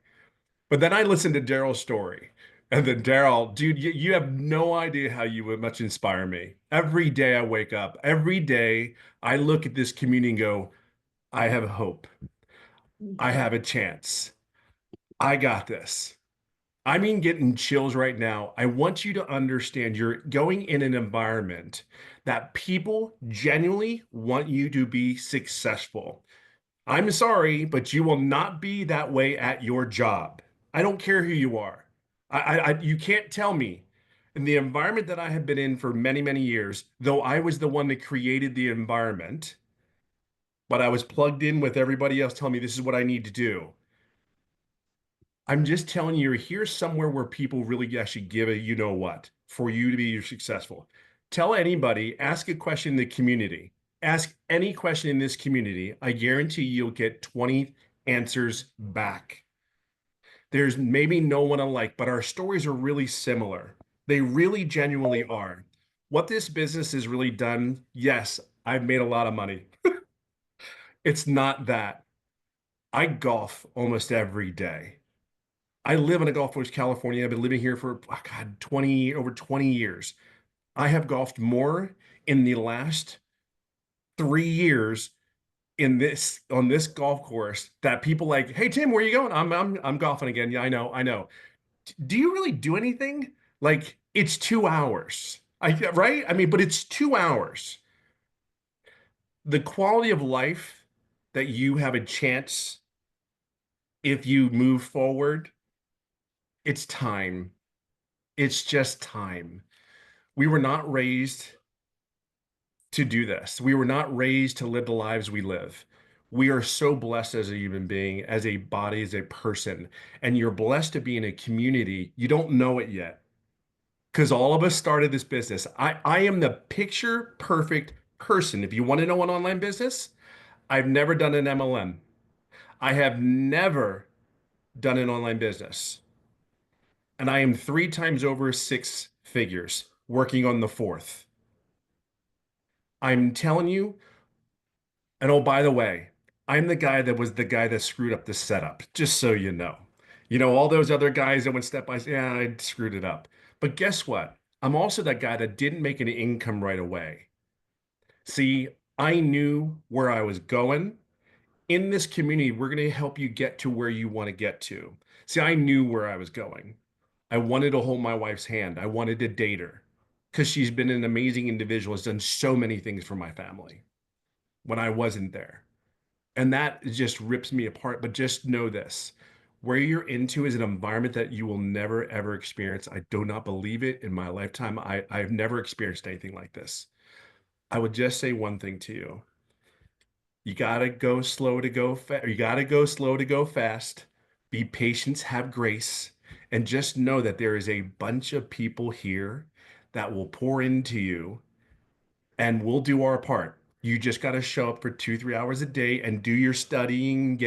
But then I listened to Daryl's story. And then Daryl, dude, you have no idea how you would much inspire me. Every day I wake up, every day I look at this community and go, I have hope. I have a chance. I got this. I mean, getting chills right now. I want you to understand you're going in an environment that people genuinely want you to be successful. I'm sorry, but you will not be that way at your job. I don't care who you are. You can't tell me. In the environment that I have been in for many years, though I was the one that created the environment, but I was plugged in with everybody else telling me this is what I need to do. I'm just telling you, you're here somewhere where people really actually give a you know what for you to be successful. Tell anybody, ask a question in the community. Ask any question in this community. I guarantee you'll get 20 answers back. There's maybe no one alike, but our stories are really similar. They really genuinely are. What this business has really done, yes, I've made a lot of money. It's not that. I golf almost every day. I live in a Gulf Coast, California. I've been living here for, oh God, over 20 years. I have golfed more in the last 3 years on this golf course that people like, hey Tim, where are you going? I'm golfing again. Yeah, I know. Do you really do anything? Like it's 2 hours. Right? I mean, but it's 2 hours. The quality of life that you have a chance if you move forward, it's time. It's just time. We were not raised to do this. We were not raised to live the lives we live. We are so blessed as a human being, as a body, as a person. And you're blessed to be in a community. You don't know it yet because all of us started this business. I am the picture perfect person. If you want to know an online business, I've never done an MLM. I have never done an online business. And I am 3 times over 6 figures working on the fourth. I'm telling you, and oh, by the way, I'm the guy that was the guy that screwed up the setup, just so you know. All those other guys that went step by step, yeah, I screwed it up. But guess what? I'm also that guy that didn't make an income right away. See, I knew where I was going. In this community, we're going to help you get to where you want to get to. See, I knew where I was going. I wanted to hold my wife's hand. I wanted to date her because she's been an amazing individual, has done so many things for my family when I wasn't there. And that just rips me apart. But just know this, where you're into is an environment that you will never, ever experience. I do not believe it in my lifetime. I've never experienced anything like this. I would just say one thing to you. You gotta go slow to go fast. You gotta go slow to go fast. Be patient, have grace, and just know that there is a bunch of people here that will pour into you, and we'll do our part. You just got to show up for 2, 3 hours a day and do your studying,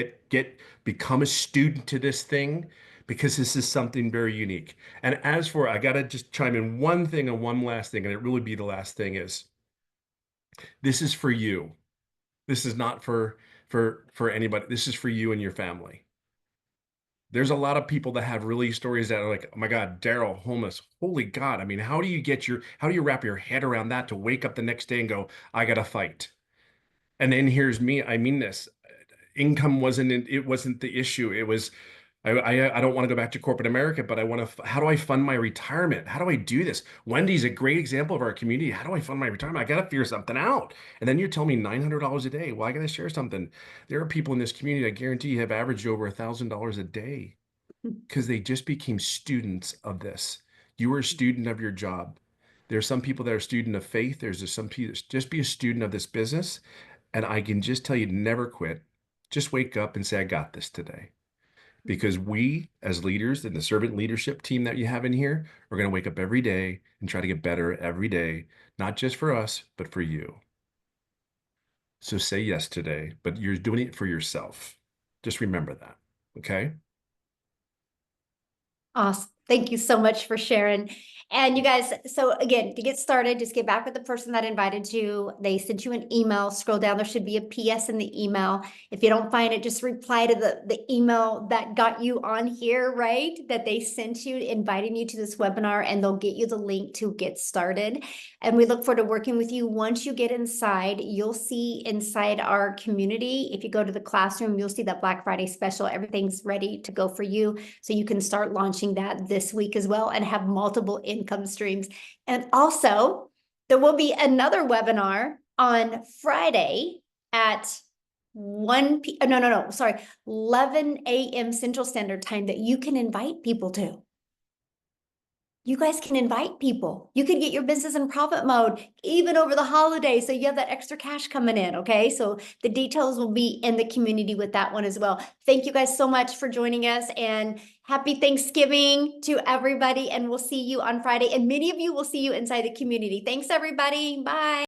become a student to this thing because this is something very unique. And as for, I got to just chime in one thing and one last thing, and it really be the last thing is this is for you. This is not for anybody. This is for you and your family. There's a lot of people that have really stories that are like, oh my God, Daryl, homeless. Holy God. I mean, how do you wrap your head around that to wake up the next day and go, I gotta fight? And then here's me. I mean this. Income wasn't the issue. It was I don't want to go back to corporate America, but I want to, how do I fund my retirement? How do I do this? Wendy's a great example of our community. How do I fund my retirement? I got to figure something out. And then you tell me $900 a day. Well, I got to share something. There are people in this community I guarantee have averaged over $1,000 a day because they just became students of this. You are a student of your job. There's some people that are student of faith. There's just some people, just be a student of this business. And I can just tell you, never quit. Just wake up and say, I got this today. Because we, as leaders in the servant leadership team that you have in here, are going to wake up every day and try to get better every day, not just for us, but for you. So say yes today, but you're doing it for yourself. Just remember that. Okay. Awesome. Thank you so much for sharing. And you guys, so again, to get started, just get back with the person that invited you. They sent you an email. Scroll down. There should be a PS in the email. If you don't find it, just reply to the email that got you on here, right? That they sent you, inviting you to this webinar, and they'll get you the link to get started. And we look forward to working with you. Once you get inside, you'll see inside our community. If you go to the classroom, you'll see that Black Friday special. Everything's ready to go for you. So you can start launching that this week as well and have multiple income streams. And also, there will be another webinar on Friday at 11 a.m. Central Standard Time that you can invite people to. You guys can invite people. You can get your business in profit mode even over the holidays. So you have that extra cash coming in. Okay. So the details will be in the community with that one as well. Thank you guys so much for joining us, and happy Thanksgiving to everybody. And we'll see you on Friday. And many of you will see you inside the community. Thanks, everybody. Bye.